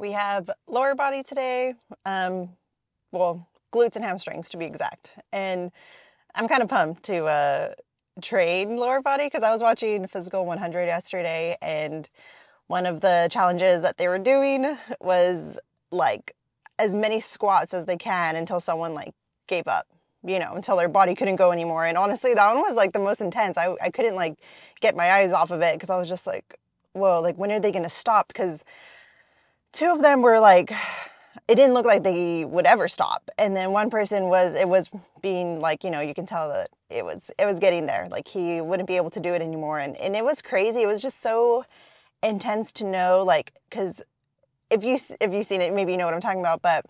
We have lower body today, well, glutes and hamstrings to be exact. And I'm kind of pumped to train lower body because I was watching Physical 100 yesterday, and one of the challenges that they were doing was like as many squats as they can until someone like gave up, until their body couldn't go anymore. And honestly, that one was like the most intense. I couldn't like get my eyes off of it because I was just like, whoa, like when are they going to stop? Because two of them were like, it didn't look like they would ever stop. And then one person it was being like, you can tell that it was getting there. Like he wouldn't be able to do it anymore. And it was crazy. It was just so intense to know, like, because if you've seen it, maybe you know what I'm talking about, but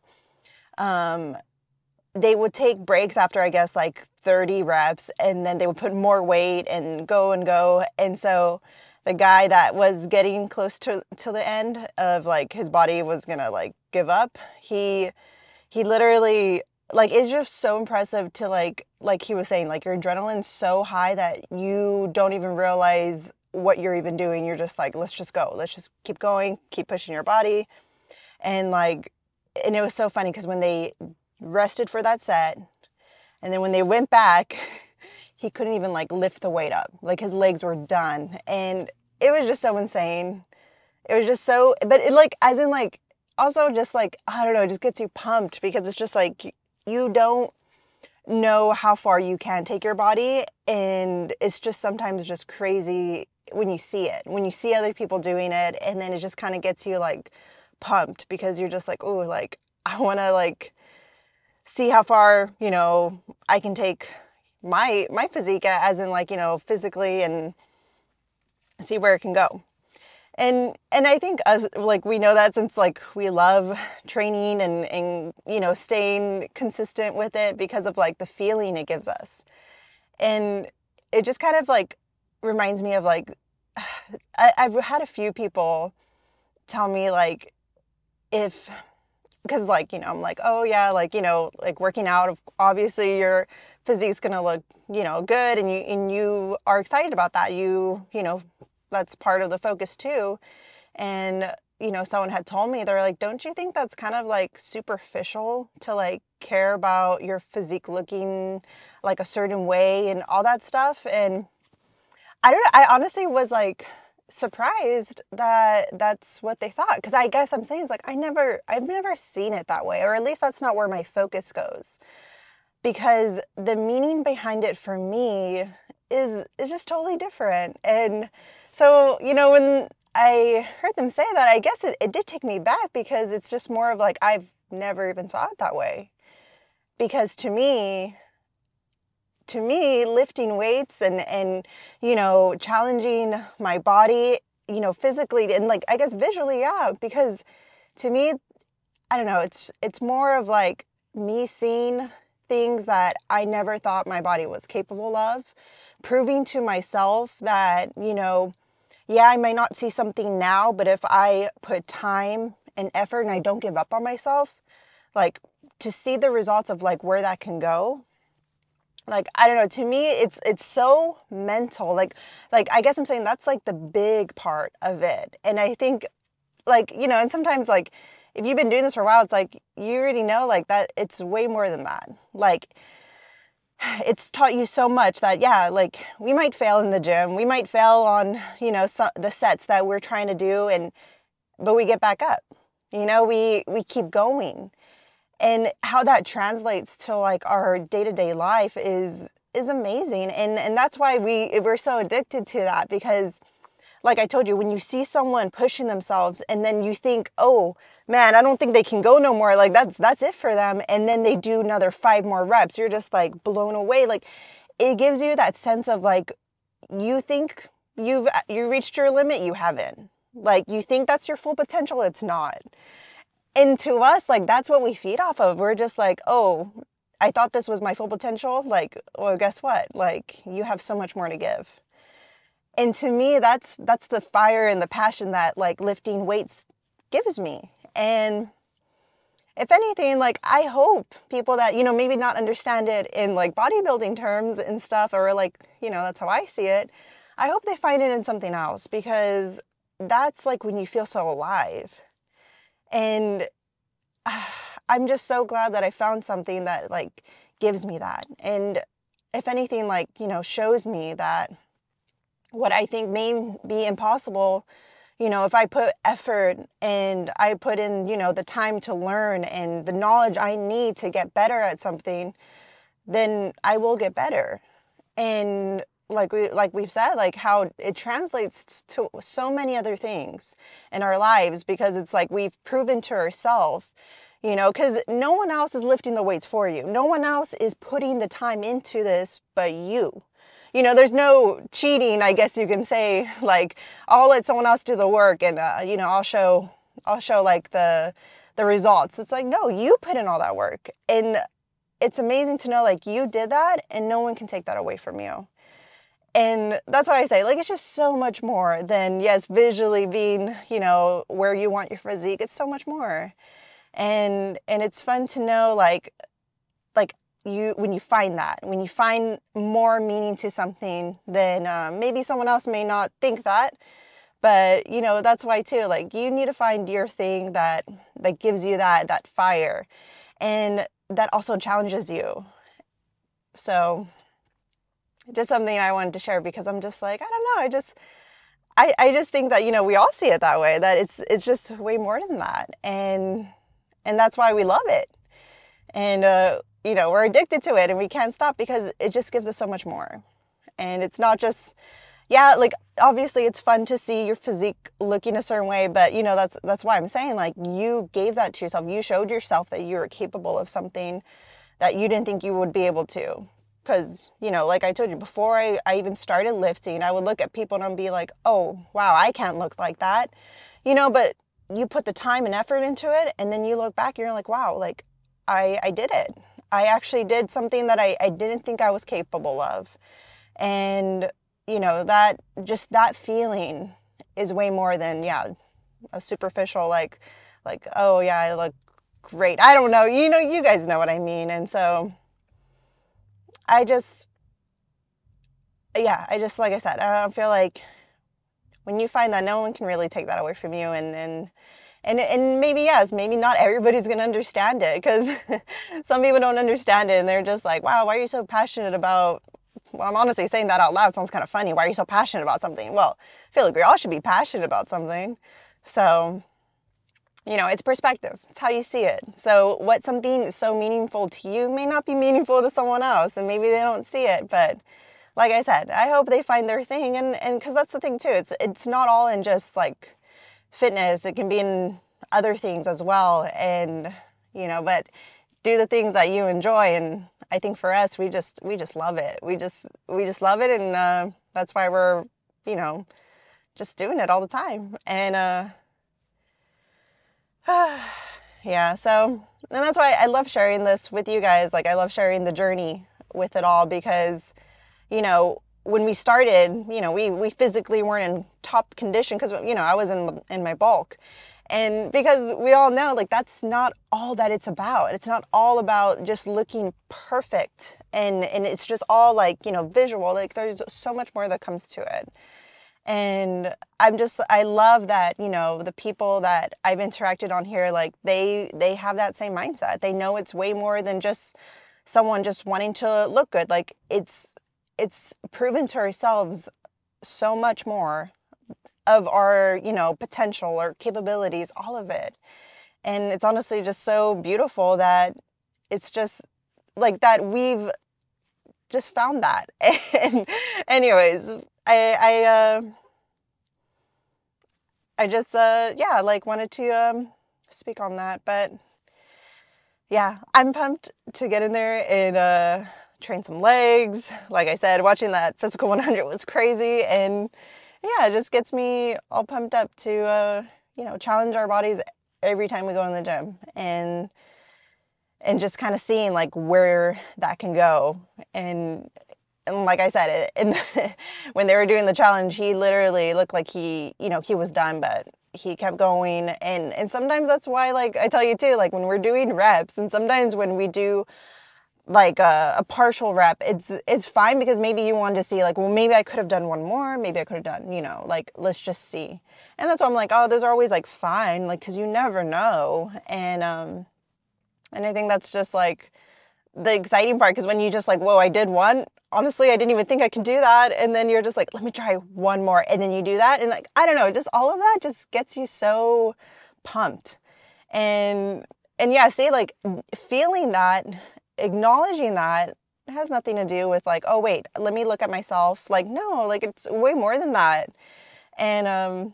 they would take breaks after, I guess, like 30 reps, and then they would put more weight and go and go. And so the guy that was getting close to the end of like his body was gonna like give up, he literally, like, it's just so impressive to like he was saying, like your adrenaline's so high that you don't even realize what you're even doing. You're just like, let's just go, let's just keep going, keep pushing your body. And it was so funny because when they rested for that set, and then when they went back, he couldn't even like lift the weight up. Like his legs were done. And it was just so insane. It was just so, but it like, as in like, also just like, I don't know, it just gets you pumped because it's just like, you don't know how far you can take your body. And it's just sometimes just crazy when you see it, when you see other people doing it. And then it just kind of gets you like pumped because you're just like, oh, like I want to like see how far, I can take my physique, as in like, physically, and see where it can go. And I think us, like, we know that since like we love training and staying consistent with it because of like the feeling it gives us. And it just kind of like reminds me of like, I've had a few people tell me like, because like, I'm like, oh yeah, like, like working out, obviously your physique's gonna look, good, and you are excited about that. That's part of the focus too. And, someone had told me, they're like, don't you think that's kind of like superficial to like care about your physique looking like a certain way and all that stuff? And I don't know, I honestly was like surprised that that's what they thought. Because I guess I'm saying, it's like, I've never seen it that way, or at least that's not where my focus goes. Because the meaning behind it for me is just totally different. And so, when I heard them say that, I guess it did take me back, because it's just more of like, I've never even saw it that way. Because to me, lifting weights and challenging my body, physically and like, I guess visually, yeah, because to me, I don't know, it's more of like me seeing things that I never thought my body was capable of, proving to myself that, yeah, I might not see something now, but if I put time and effort and I don't give up on myself, like, to see the results of like where that can go. Like, I don't know, to me, it's so mental. Like I guess I'm saying that's like the big part of it. And I think like, and sometimes like, if you've been doing this for a while, it's like, you already know like that it's way more than that. Like, it's taught you so much that, yeah, like we might fail in the gym. We might fail on, the sets that we're trying to do, but we get back up, we keep going. And how that translates to like our day-to-day life is amazing. And that's why we're so addicted to that, because like I told you, when you see someone pushing themselves and then you think, oh man, I don't think they can go no more, like that's it for them, and then they do another 5 more reps, you're just like blown away. Like, it gives you that sense of like, you think you reached your limit, you haven't. Like, you think that's your full potential, it's not. And to us, like, that's what we feed off of. We're just like, oh, I thought this was my full potential. Like, well, guess what? Like, you have so much more to give. And to me, that's the fire and the passion that like lifting weights gives me. And if anything, like, I hope people that, maybe not understand it in like bodybuilding terms and stuff, or like, that's how I see it, I hope they find it in something else, because that's like when you feel so alive. And I'm just so glad that I found something that like gives me that. And if anything, like, you know, shows me that what I think may be impossible, you know, if I put effort and I put in, you know, the time to learn and the knowledge I need to get better at something, then I will get better. And like we've said, like how it translates to so many other things in our lives, because it's like we've proven to ourselves, you know, because no one else is lifting the weights for you. No one else is putting the time into this but you. You know, there's no cheating, I guess you can say, like, I'll let someone else do the work and, you know, I'll show like the results. It's like, no, you put in all that work. And it's amazing to know, like, you did that and no one can take that away from you. And that's why I say, like, it's just so much more than, yes, visually being, you know, where you want your physique. It's so much more. And it's fun to know, like when you find that, when you find more meaning to something, then maybe someone else may not think that. But, you know, that's why too, like, you need to find your thing that gives you that fire and that also challenges you. So just something I wanted to share, because I'm just like, I don't know, I just think that, you know, we all see it that way, that it's just way more than that. And that's why we love it. And, you know, we're addicted to it and we can't stop because it just gives us so much more. And it's not just, yeah, like, obviously it's fun to see your physique looking a certain way, but, you know, that's why I'm saying, like, you gave that to yourself. You showed yourself that you were capable of something that you didn't think you would be able to. Because, you know, like I told you, before I even started lifting, I would look at people and I'd be like, oh, wow, I can't look like that. You know, but you put the time and effort into it, and then you look back and you're like, wow, like, I did it. I actually did something that I didn't think I was capable of. And, you know, that feeling is way more than, yeah, a superficial, like, oh yeah, I look great. I don't know, you know, you guys know what I mean. And so I just, like I said, I don't feel like when you find that, no one can really take that away from you. And maybe, yes, maybe not everybody's going to understand it, because some people don't understand it and they're just like, wow, why are you so passionate about, well, I'm honestly saying that out loud. Sounds kind of funny. Why are you so passionate about something? Well, I feel like we all should be passionate about something. So, you know, it's perspective. It's how you see it. So what something is so meaningful to you may not be meaningful to someone else, and maybe they don't see it. But like I said, I hope they find their thing. And because that's the thing too. It's not all in just like fitness. It can be in other things as well. And, you know, but do the things that you enjoy. And I think for us, we just love it. We just love it. And that's why we're, you know, just doing it all the time. And yeah, so, and that's why I love sharing this with you guys. Like, I love sharing the journey with it all, because, you know, when we started, you know, we physically weren't in top condition, because, you know, I was in my bulk. And because we all know, like, that's not all that it's about. It's not all about just looking perfect, and it's just all, like, you know, visual. Like, there's so much more that comes to it. And I love that, you know, the people that I've interacted on here, like, they have that same mindset. They know it's way more than just someone just wanting to look good. Like, it's proven to ourselves so much more of our, you know, potential or capabilities, all of it. And it's honestly just so beautiful that it's just like that we've just found that. And anyways, I just yeah, like, wanted to speak on that. But yeah, I'm pumped to get in there and train some legs. Like I said, watching that physical 100 was crazy, and yeah, it just gets me all pumped up to you know, challenge our bodies every time we go in the gym, and just kind of seeing, like, where that can go. And like I said, when they were doing the challenge, he literally looked like he, you know, he was done, but he kept going. And sometimes that's why, like, I tell you too, like, when we're doing reps, and sometimes when we do like a partial rep, it's fine, because maybe you want to see like, well, maybe I could have done one more, maybe I could have done, like, let's just see. And that's why I'm like, oh, those are always like fine, like, because you never know. And I think that's just like the exciting part, because when you just like, whoa, I did one, honestly, I didn't even think I could do that, and then you're just like, let me try one more, and then you do that, and like, I don't know, just all of that just gets you so pumped. And yeah, see, like, feeling that, acknowledging that, has nothing to do with like, oh wait, let me look at myself. Like, no, like, it's way more than that. And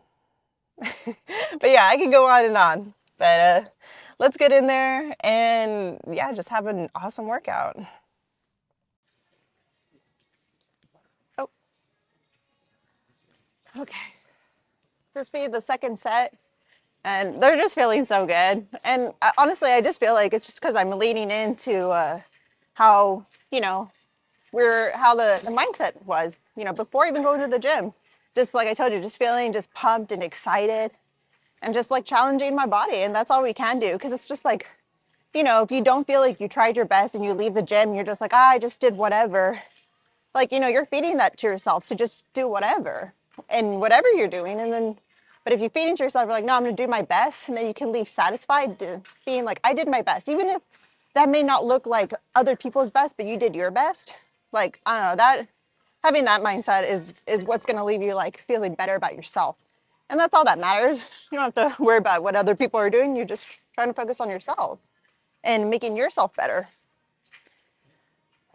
but yeah, I can go on and on, but let's get in there and yeah, just have an awesome workout. Oh, okay. This be the second set, and they're just feeling so good. And honestly, I just feel like it's just because I'm leaning into how, how the mindset was, before even going to the gym. Just like I told you, just feeling just pumped and excited and just like challenging my body. And that's all we can do, because it's just like, if you don't feel like you tried your best and you leave the gym, you're just like, I just did whatever. Like, you're feeding that to yourself to just do whatever and whatever you're doing. And then, but if you feed into yourself, you're like, no, I'm going to do my best. And then you can leave satisfied, being like, I did my best. Even if that may not look like other people's best, but you did your best. Like, I don't know, that having that mindset is what's going to leave you like feeling better about yourself. And that's all that matters. You don't have to worry about what other people are doing. You're just trying to focus on yourself and making yourself better.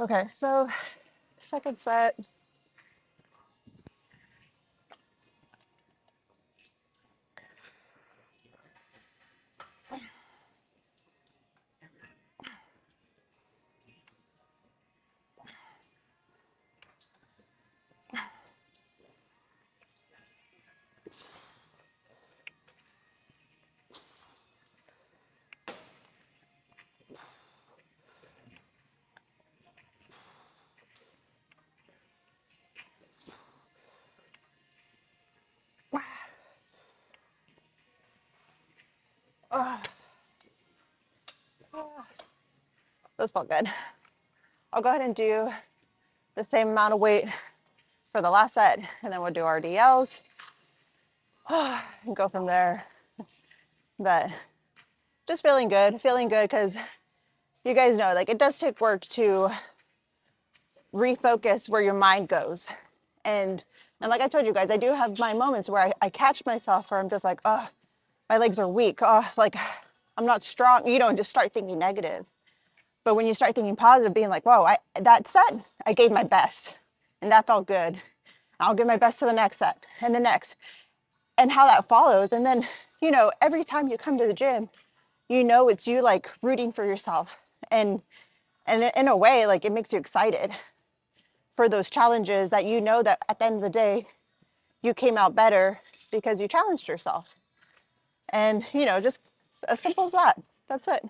Okay, so second set. Those felt good. I'll go ahead and do the same amount of weight for the last set, and then we'll do RDLs and go from there. But just feeling good because you guys know, like, it does take work to refocus where your mind goes. And like I told you guys, I do have my moments where I catch myself where I'm just like, oh, my legs are weak. Oh, like, I'm not strong. Just start thinking negative. But when you start thinking positive, being like, whoa, that set, I gave my best. And that felt good. I'll give my best to the next set and the next. And how that follows. And then, every time you come to the gym, it's you like rooting for yourself. And in a way, like, it makes you excited for those challenges that that at the end of the day, you came out better because you challenged yourself. And, just as simple as that. That's it.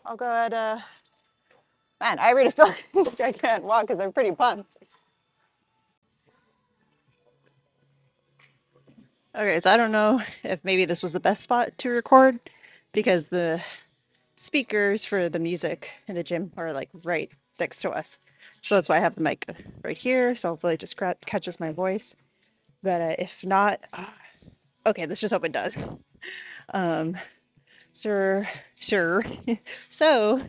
I'll go ahead. Man, I already feel like I can't walk because I'm pretty pumped. Okay, so I don't know if maybe this was the best spot to record, because the speakers for the music in the gym are like right next to us. So that's why I have the mic right here. So hopefully it just catches my voice. But if not, okay, let's just hope it does. Sure. So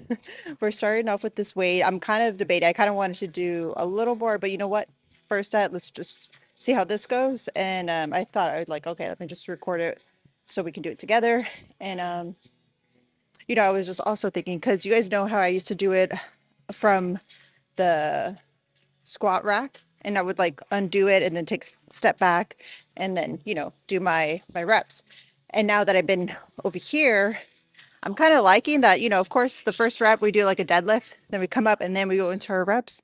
we're starting off with this weight. I'm kind of debating. I kind of wanted to do a little more, but you know what? First set, let's just see how this goes. And I thought I would like, okay, let me just record it so we can do it together. And I was just also thinking, because you guys know how I used to do it from the squat rack, and I would like undo it and then take step back and then, do my reps. And now that I've been over here, I'm kind of liking that, of course, the first rep we do like a deadlift, then we come up and then we go into our reps.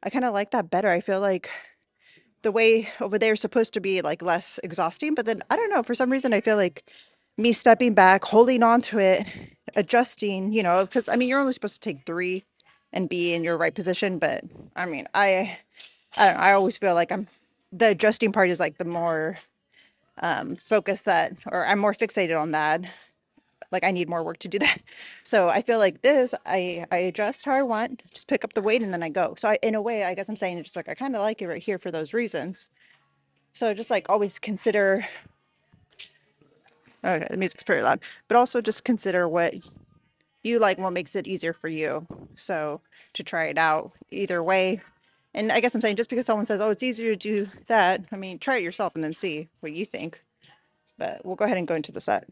I kind of like that better. I feel like the way over there is supposed to be like less exhausting, but then I don't know, for some reason I feel like me stepping back, holding on to it, adjusting, because you're only supposed to take 3 and be in your right position. But I mean, I don't know, I always feel like the adjusting part is like the more focus that, or I'm more fixated on that like I need more work to do that. So I feel like this, I adjust how I want, just pick up the weight and then I go. So I, in a way, I guess I'm saying it's just like I kind of like it right here for those reasons. So just like always consider, okay, the music's pretty loud, but also just consider what you like, what makes it easier for you. So to try it out either way. And I guess I'm saying just because someone says, oh, it's easier to do that, I mean, try it yourself and then see what you think. But we'll go ahead and go into the set.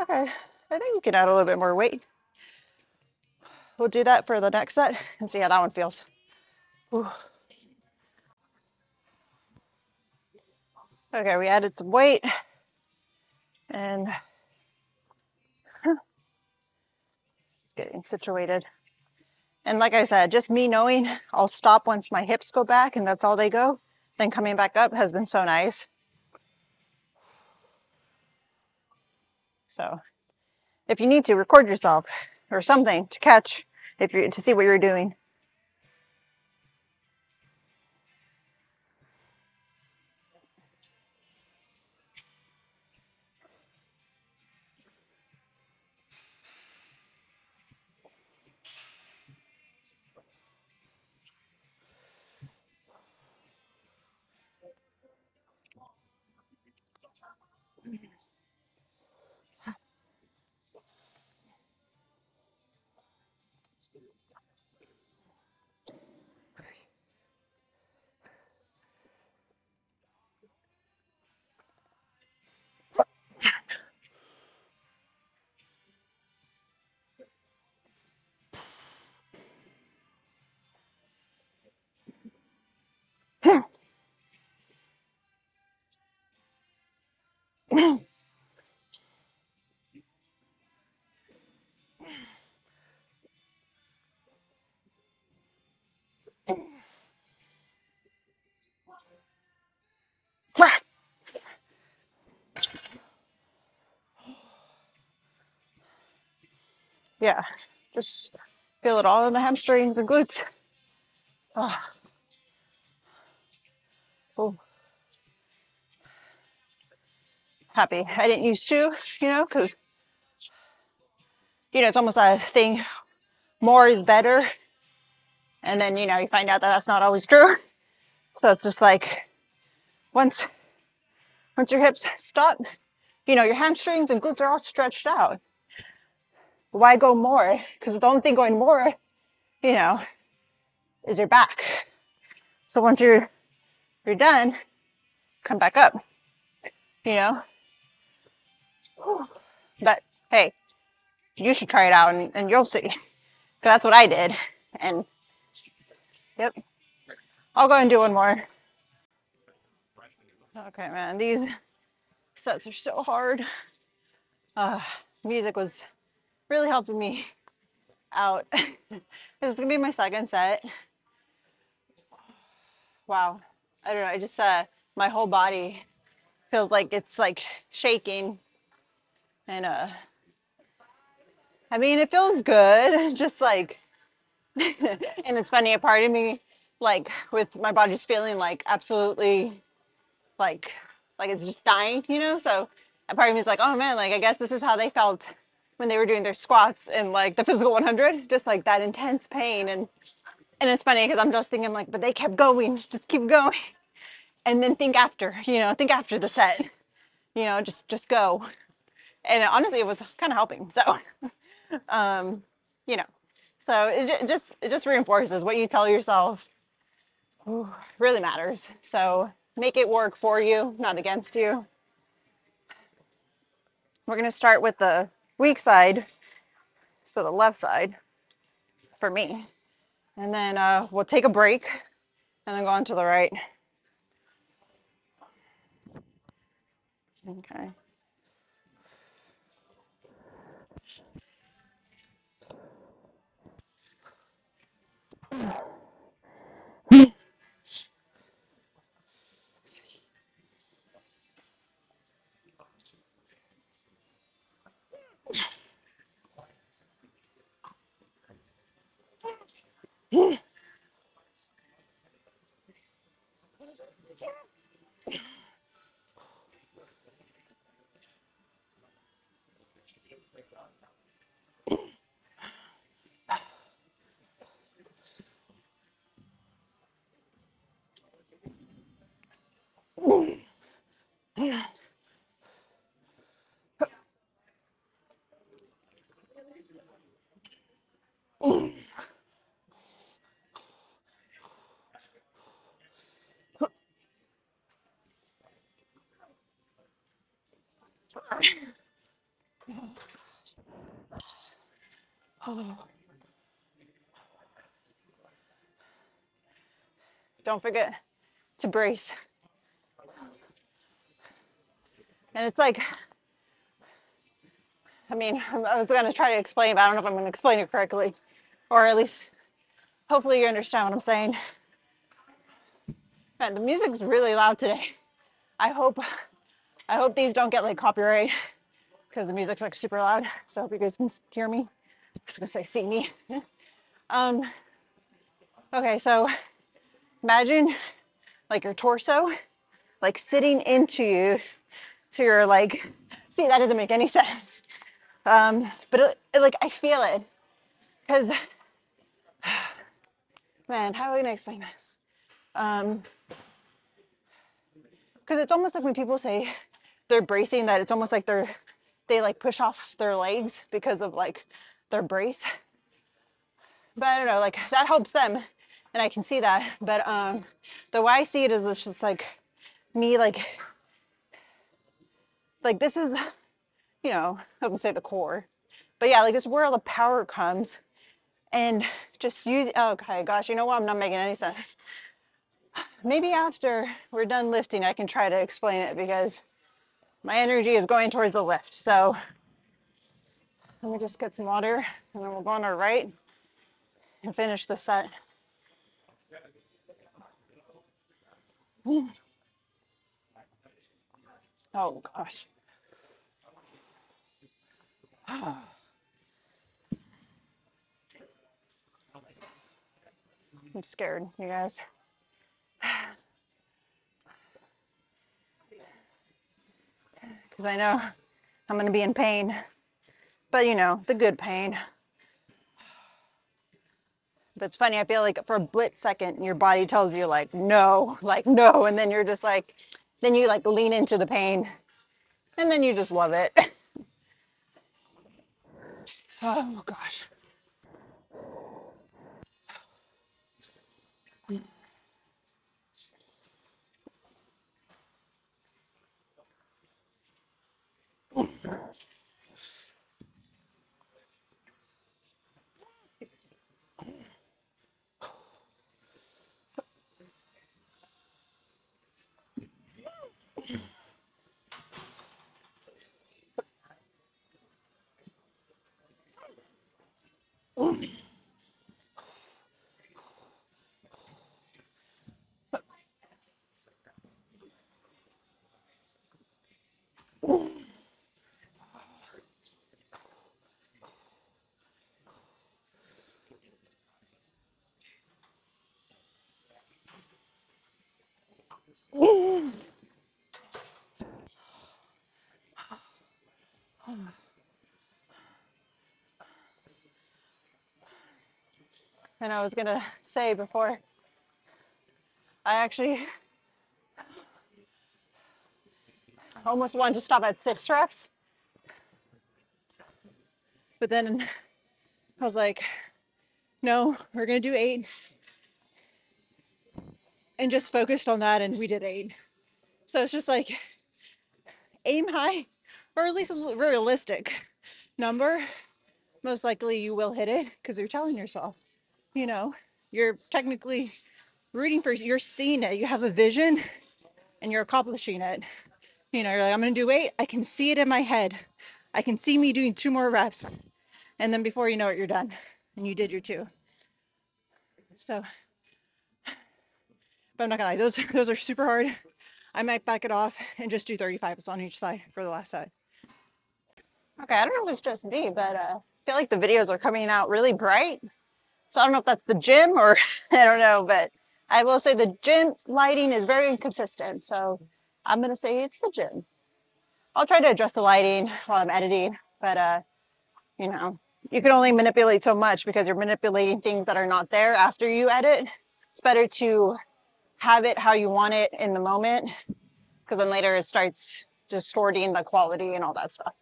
Okay, I think we can add a little bit more weight. We'll do that for the next set and see how that one feels. Whew. Okay, we added some weight and getting situated. And like I said, just me knowing I'll stop once my hips go back and that's all they go. Then coming back up has been so nice. So if you need to record yourself or something to catch, if you to see what you're doing. Yeah, just feel it all in the hamstrings and glutes. Oh, oh. Happy I didn't used to, because it's almost a thing, more is better, and then you find out that that's not always true. So it's just like once your hips stop, your hamstrings and glutes are all stretched out. Why go more? Because the only thing going more, you know is your back. So once you're done, come back up, you know but hey, you should try it out and you'll see, because that's what I did. And yep, I'll go and do one more. Okay, man, these sets are so hard. Music was really helping me out. This is gonna be my second set. Wow, I don't know, I just my whole body feels like it's like shaking, and I mean, it feels good, just like and it's funny, a part of me, like, with my body just feeling like absolutely like it's just dying, you know? So a part of me is like, oh man, like I guess this is how they felt when they were doing their squats in like the physical 100, just like that intense pain. And it's funny because I'm just thinking like, but they kept going, just keep going. And then think after, you know, think after the set, you know, just go. And honestly, it was kind of helping. So, you know, so it just reinforces what you tell yourself really matters. So make it work for you, not against you. We're going to start with the weak side, so the left side for me. And then we'll take a break and then go on to the right. Okay. Don't forget to brace. And it's like, I mean, I was going to try to explain, but I don't know if I'm going to explain it correctly. Or at least, hopefully you understand what I'm saying. Man, the music's really loud today. I hope these don't get like copyright because the music's like super loud. So I hope you guys can hear me. I was gonna say see me. um, okay, so imagine like your torso like sitting into you to your like, see that doesn't make any sense. But like I feel it because man, how are we gonna explain this? Because it's almost like when people say they're bracing, that it's almost like they like push off their legs because of like their brace. But I don't know, like that helps them, and I can see that. But the way I see it is it's just like me like this is, you know, I was gonna say the core, but yeah, like this is where all the power comes. And just use, okay, gosh, you know what? I'm not making any sense. Maybe after we're done lifting, I can try to explain it because my energy is going towards the lift. So let me just get some water and then we'll go on our right and finish the set. Oh gosh. I'm scared, you guys. Because I know I'm going to be in pain, but you know, the good pain. But it's funny, I feel like for a split second, your body tells you like no, and then you're just like, then you like lean into the pain, and then you just love it. Oh gosh. And I was gonna say before, I actually almost wanted to stop at 6 reps, but then I was like, no, we're gonna do 8, and just focused on that, and we did 8. So it's just like aim high, or at least a realistic number. Most likely you will hit it because you're telling yourself, you know, you're technically rooting for, you're seeing it, you have a vision and you're accomplishing it. You know, you're like, I'm gonna do 8, I can see it in my head, I can see me doing 2 more reps, and then before you know it, you're done and you did your 2. So, but I'm not gonna lie, those are super hard. I might back it off and just do 35s on each side for the last set. Okay, I don't know if it's just me, but I feel like the videos are coming out really bright. So I don't know if that's the gym or I don't know, but I will say the gym lighting is very inconsistent. So I'm gonna say it's the gym. I'll try to adjust the lighting while I'm editing, but you know, you can only manipulate so much because you're manipulating things that are not there after you edit. It's better to have it how you want it in the moment, because then later it starts distorting the quality and all that stuff.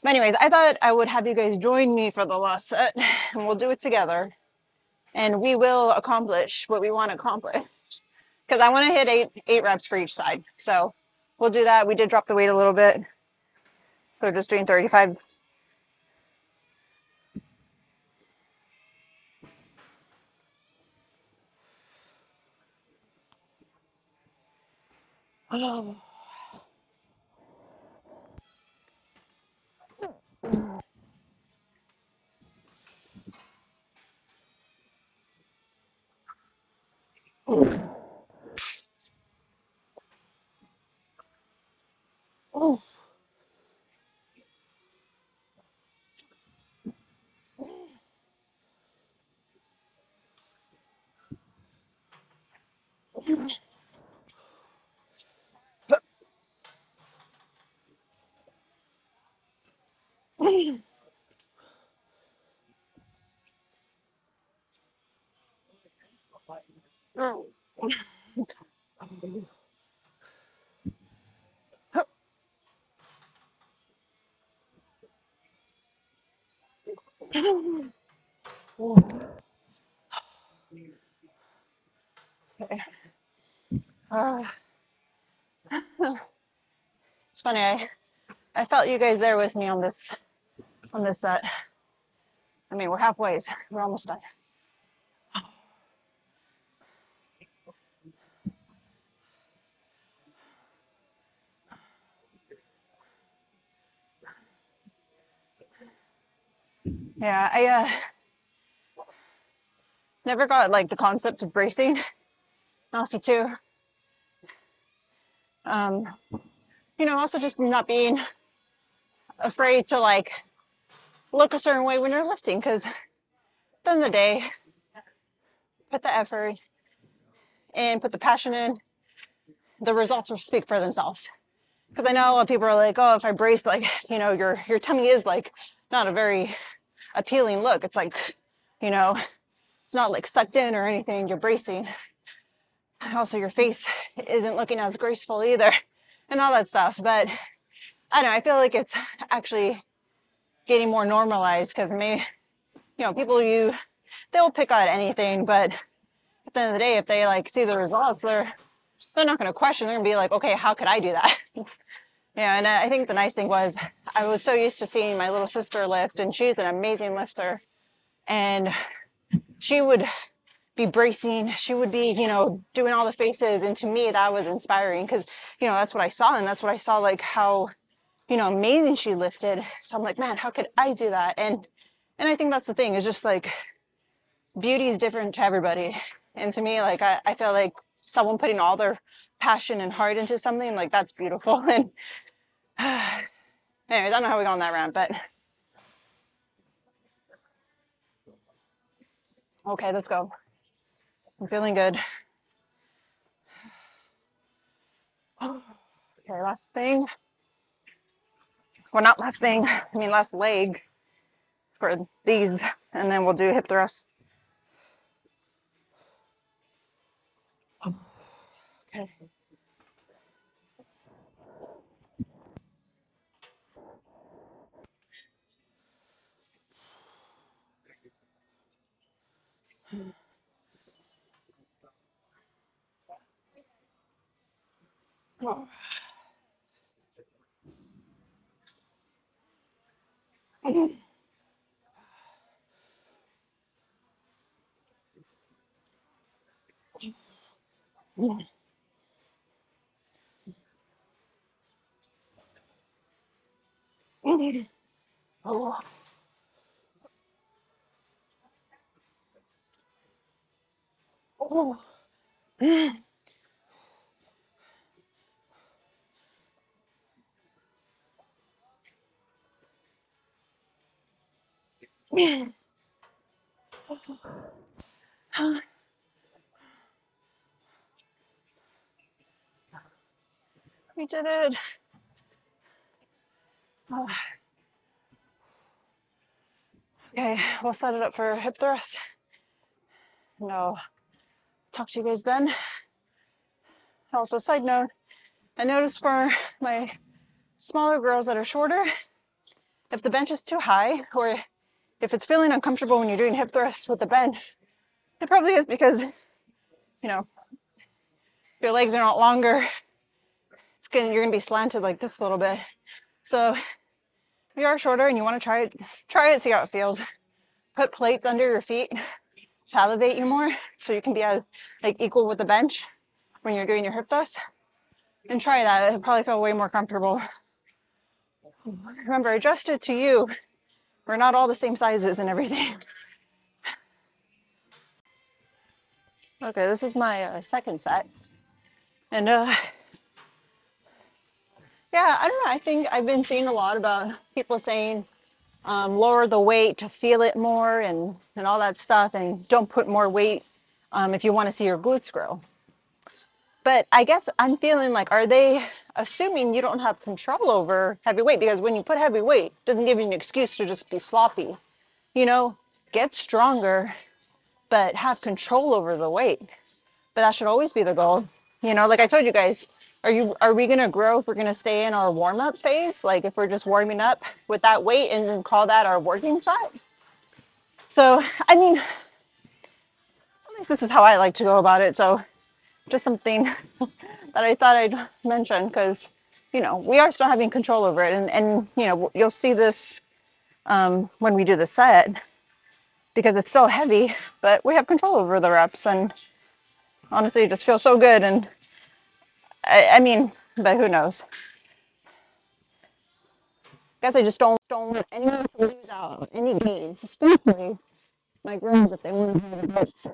But anyways, I thought I would have you guys join me for the last set and we'll do it together. And we will accomplish what we want to accomplish. Because I want to hit eight reps for each side. So we'll do that. We did drop the weight a little bit. So we're just doing 35. Oh. Oh. Okay. It's funny. I felt you guys there with me on this set. I mean, we're halfway. We're almost done. Yeah, I never got like the concept of bracing. Also, too, um, you know, also just not being afraid to like look a certain way when you're lifting, because at the end of the day, put the effort and put the passion in, the results will speak for themselves. Because I know a lot of people are like, oh, if I brace, like, you know, your tummy is like not a very appealing look. It's like, you know, it's not like sucked in or anything. You're bracing. Also, your face isn't looking as graceful either, and all that stuff. But I don't know. I feel like it's actually getting more normalized, because maybe, you know, people they'll pick out anything, but at the end of the day, if they like see the results, they're not going to question. They're going to be like, okay, how could I do that? Yeah, and I think the nice thing was I was so used to seeing my little sister lift, and she's an amazing lifter, and she would be bracing, she would be, you know, doing all the faces, and to me that was inspiring, because, you know, that's what I saw, and that's what I saw, like how, you know, amazing she lifted. So I'm like, man, how could I do that? And I think that's the thing, is just like beauty is different to everybody. And to me, like I feel like someone putting all their passion and heart into something, like that's beautiful. And anyways, I don't know how we got on that rant, but okay, let's go. I'm feeling good. Okay, last thing. Well, not last thing, I mean last leg for these, and then we'll do hip thrust. Okay. Oh. Oh. Oh. We did it. Oh. Okay, we'll set it up for a hip thrust. And I'll talk to you guys then. Also, side note, I noticed for my smaller girls that are shorter, if the bench is too high or if it's feeling uncomfortable when you're doing hip thrusts with the bench, it probably is because, you know, your legs are not longer. You're gonna be slanted like this a little bit. So if you are shorter and you want to try it, see how it feels. Put plates under your feet to elevate you more so you can be as like equal with the bench when you're doing your hip thrust. And try that. It'll probably feel way more comfortable. Remember, adjust it to you. We're not all the same sizes and everything. Okay, this is my second set. And yeah, I don't know. I think I've been seeing a lot about people saying lower the weight to feel it more and all that stuff, and don't put more weight if you want to see your glutes grow. But I guess I'm feeling like, are they assuming you don't have control over heavy weight? Because when you put heavy weight, it doesn't give you an excuse to just be sloppy. You know, get stronger, but have control over the weight. But that should always be the goal. You know, like I told you guys, are we gonna grow if we're gonna stay in our warm-up phase? Like if we're just warming up with that weight and then call that our working set? So, I mean, at least this is how I like to go about it. So just something that I thought I'd mention because, you know, we are still having control over it. And you know, you'll see this when we do the set because it's still heavy, but we have control over the reps. And honestly, it just feels so good. And I mean, but who knows? I guess I just don't want anyone to lose out on any gains, especially my girls if they want to do the glutes.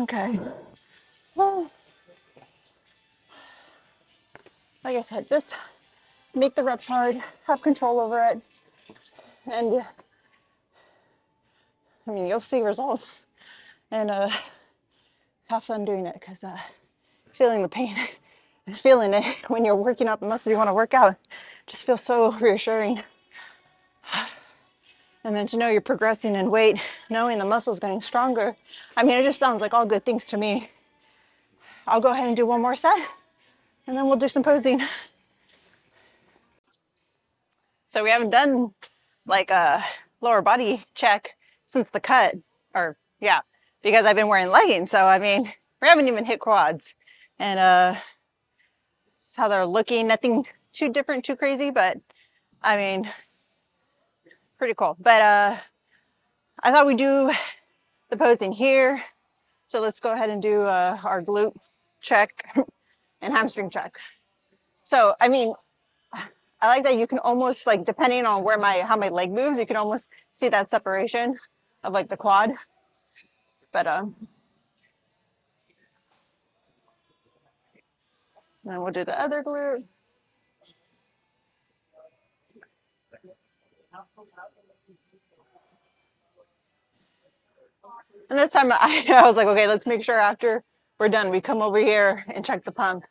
Okay. Well, like I said, just make the reps hard, have control over it, and I mean, you'll see results. And have fun doing it because feeling the pain and feeling it when you're working out the muscle you want to work out just feels so reassuring. And then to know you're progressing in weight, knowing the muscle's getting stronger. I mean, it just sounds like all good things to me. I'll go ahead and do one more set and then we'll do some posing. So we haven't done like a lower body check since the cut, or yeah, because I've been wearing leggings. So I mean, we haven't even hit quads. And this is how they're looking. Nothing too different, too crazy, but I mean, pretty cool. But I thought we'd do the posing here. So let's go ahead and do our glute check and hamstring check. So, I mean, I like that you can almost like, depending on where how my leg moves, you can almost see that separation of like the quad. But then we'll do the other glute. And this time I was like, okay, let's make sure after we're done, we come over here and check the pump.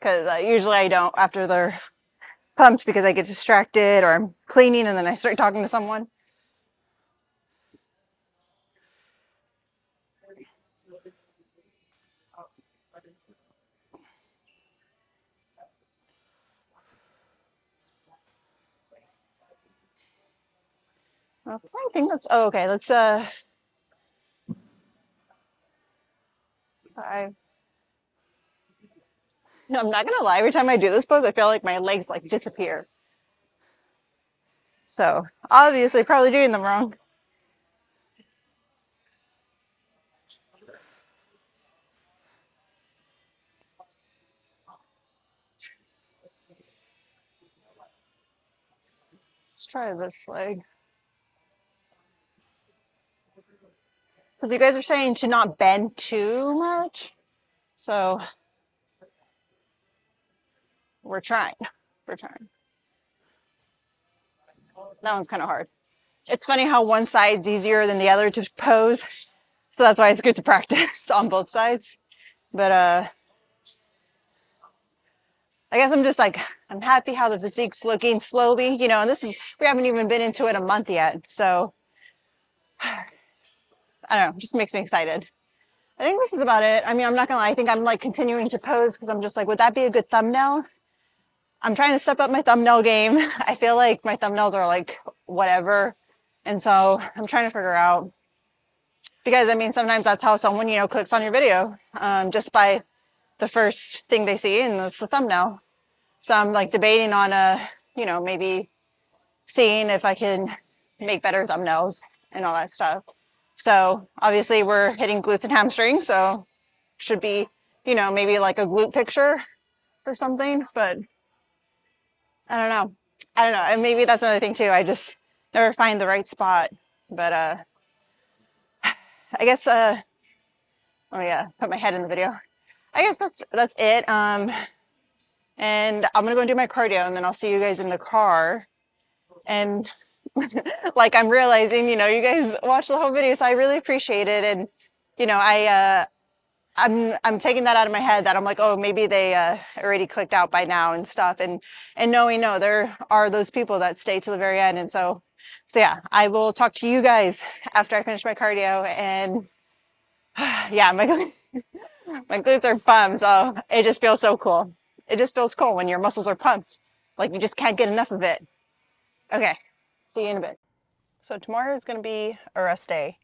Because usually I don't after they're pumped because I get distracted or I'm cleaning and then I start talking to someone. I think that's, oh, okay, let's, I'm not gonna lie, every time I do this pose, I feel like my legs like disappear. So obviously probably doing them wrong. Let's try this leg. Because you guys are saying to not bend too much. So we're trying. We're trying. That one's kind of hard. It's funny how one side's easier than the other to pose. So that's why it's good to practice on both sides. But I guess I'm just like, I'm happy how the physique's looking slowly, you know, and we haven't even been into it a month yet. So I don't know, just makes me excited. I think this is about it. I mean, I'm not gonna lie, I think I'm like continuing to pose because I'm just like, would that be a good thumbnail? I'm trying to step up my thumbnail game. I feel like my thumbnails are like whatever. And so I'm trying to figure out, because I mean, sometimes that's how someone, you know, clicks on your video, just by the first thing they see, and that's the thumbnail. So I'm like debating on you know, maybe seeing if I can make better thumbnails and all that stuff. So obviously we're hitting glutes and hamstrings, so should be, you know, maybe like a glute picture or something, but I don't know. I don't know. And maybe that's another thing too. I just never find the right spot. But I guess oh yeah, put my head in the video. I guess that's it. And I'm gonna go and do my cardio and then I'll see you guys in the car. And like I'm realizing, you know, you guys watched the whole video, so I really appreciate it. And you know, I'm taking that out of my head that I'm like, oh, maybe they already clicked out by now and stuff. And knowing, no, there are those people that stay to the very end. And so yeah, I will talk to you guys after I finish my cardio. And yeah, my glutes are pumped. So it just feels so cool. It just feels cool when your muscles are pumped. Like you just can't get enough of it. Okay, see you in a bit. So tomorrow is going to be a rest day.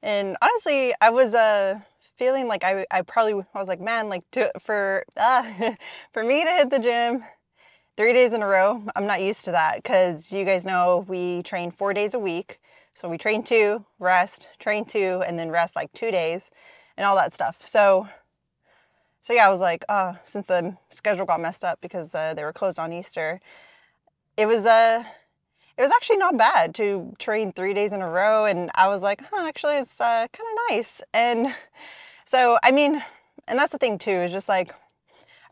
And honestly, I was feeling like I was like, man, like for for me to hit the gym 3 days in a row, I'm not used to that because you guys know we train 4 days a week. So we train 2, rest, train 2, and then rest like 2 days and all that stuff. So yeah, I was like, since the schedule got messed up because they were closed on Easter, it was actually not bad to train 3 days in a row. And I was like, actually it's kind of nice. And so, I mean, and that's the thing too, is just like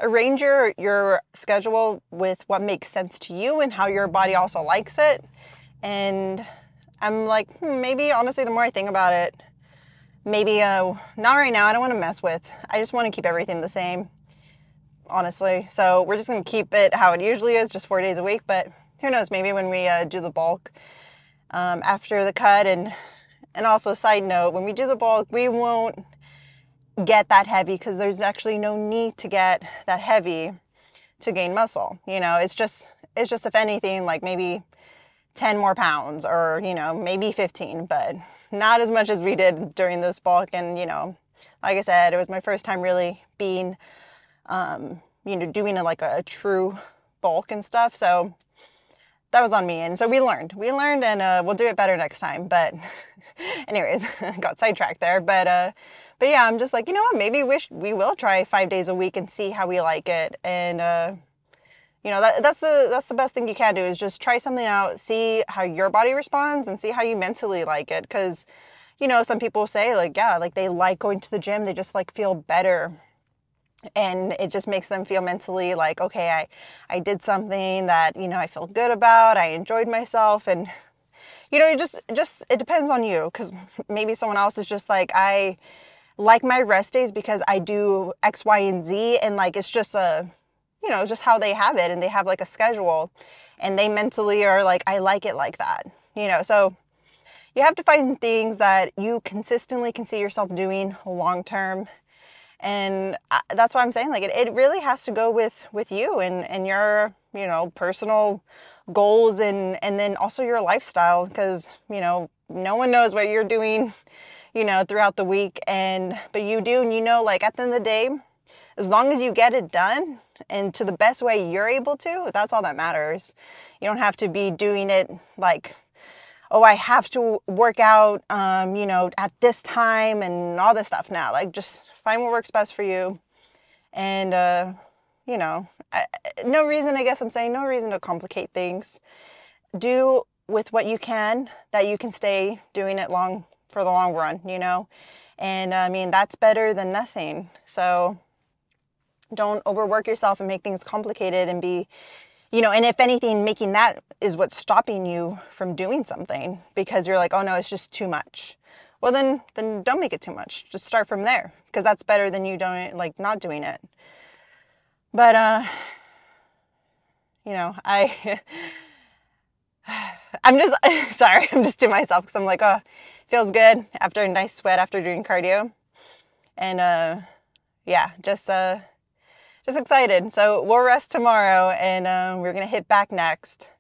arrange your schedule with what makes sense to you and how your body also likes it. And I'm like, maybe honestly, the more I think about it, maybe not right now. I don't want to mess with. I just want to keep everything the same, honestly. So we're just going to keep it how it usually is, just 4 days a week. But who knows, maybe when we do the bulk after the cut. And also, side note, when we do the bulk, we won't get that heavy because there's actually no need to get that heavy to gain muscle. You know, it's just if anything, like maybe 10 more pounds or, you know, maybe 15, but not as much as we did during this bulk. And, you know, like I said, it was my first time really being, you know, doing like a true bulk and stuff. So that was on me. And so we learned and we'll do it better next time. But anyways, got sidetracked there. But yeah, I'm just like, you know what, maybe we will try 5 days a week and see how we like it. And, You know, that's the best thing you can do, is just try something out, see how your body responds and see how you mentally like it. Because, you know, some people say like, yeah, like they like going to the gym, they just like feel better. And it just makes them feel mentally like, okay, I did something that, you know, I feel good about, I enjoyed myself. And, you know, it depends on you, because maybe someone else is just like, I like my rest days because I do X, Y, and Z, and like it's just you know, just how they have it, and they have like a schedule, and they mentally are like, I like it like that, you know. So you have to find things that you consistently can see yourself doing long term, and that's why I'm saying like it really has to go with you and your, you know, personal goals, and then also your lifestyle, because, you know, no one knows what you're doing, you know, throughout the week, but you do, and you know, like at the end of the day, as long as you get it done and to the best way you're able to, that's all that matters. You don't have to be doing it like, oh, I have to work out, you know, at this time and all this stuff. Now, like, just find what works best for you. And, you know, no reason, I guess I'm saying, no reason to complicate things. Do with what you can, that you can stay doing it for the long run, you know? And I mean, that's better than nothing. So don't overwork yourself and make things complicated and be, you know, and if anything, making that is what's stopping you from doing something, because you're like, oh no, it's just too much. Well, then don't make it too much. Just start from there, because that's better than you don't, like, not doing it. But, you know, I'm just, sorry, I'm just to myself, because I'm like, oh, feels good after a nice sweat after doing cardio. And, yeah, just excited. So we'll rest tomorrow, and we're gonna hit back next,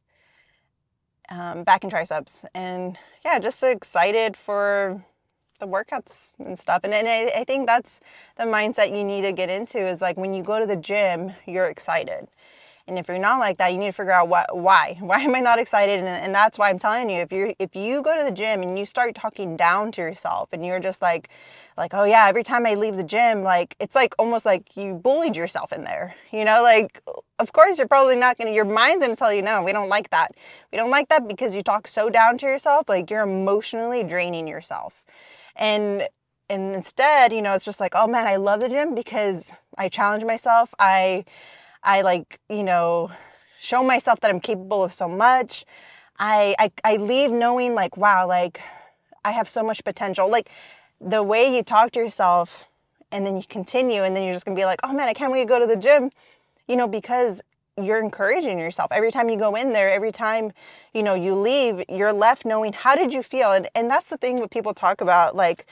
back and triceps, and yeah, just excited for the workouts and stuff. And I think that's the mindset you need to get into, is like, when you go to the gym, you're excited. And if you're not like that, you need to figure out why am I not excited? And that's why I'm telling you, if you go to the gym and you start talking down to yourself, and you're just like, oh yeah, every time I leave the gym, like, it's like almost like you bullied yourself in there, you know, like, of course you're probably not gonna, your mind's gonna tell you, no, we don't like that. We don't like that, because you talk so down to yourself, like you're emotionally draining yourself. And instead, you know, it's just like, oh man, I love the gym because I challenge myself. I like, you know, show myself that I'm capable of so much. I leave knowing like, wow, like I have so much potential. Like the way you talk to yourself, and then you continue, and then you're just gonna be like, oh man, I can't wait to go to the gym, you know, because you're encouraging yourself. Every time you go in there, every time, you know, you leave, you're left knowing, how did you feel? And that's the thing that people talk about. Like,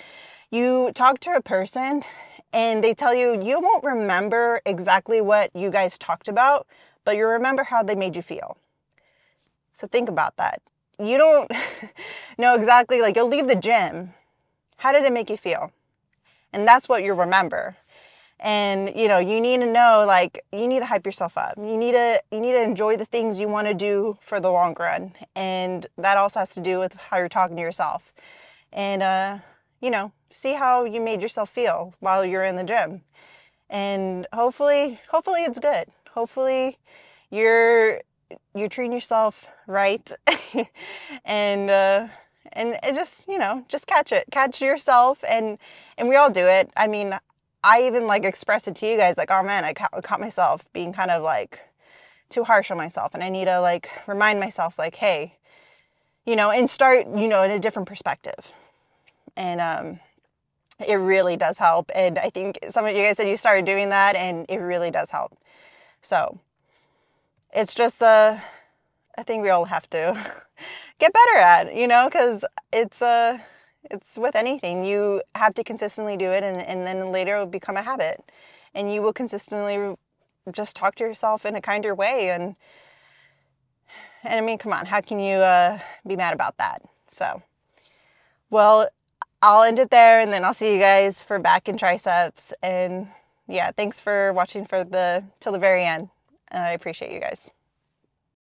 you talk to a person and they tell you, you won't remember exactly what you guys talked about, but you remember how they made you feel. So think about that. You don't know exactly, like, you'll leave the gym. How did it make you feel? And that's what you remember. And, you know, you need to know, like, you need to hype yourself up. You need to enjoy the things you want to do for the long run. And that also has to do with how you're talking to yourself. And, you know, see how you made yourself feel while you're in the gym. And hopefully it's good. Hopefully you're treating yourself right. and it just, you know, just catch yourself. And we all do it. I mean, I even like express it to you guys, like, oh man, I caught myself being kind of like too harsh on myself, and I need to like remind myself, like, hey, you know, and start, you know, in a different perspective. And it really does help. And I think some of you guys said you started doing that, and it really does help. So it's just a thing we all have to get better at, you know, because it's with anything. You have to consistently do it, and then later it will become a habit, and you will consistently just talk to yourself in a kinder way. And I mean, come on, how can you be mad about that? So, well, I'll end it there, and then I'll see you guys for back and triceps. And yeah, thanks for watching till the very end. I appreciate you guys.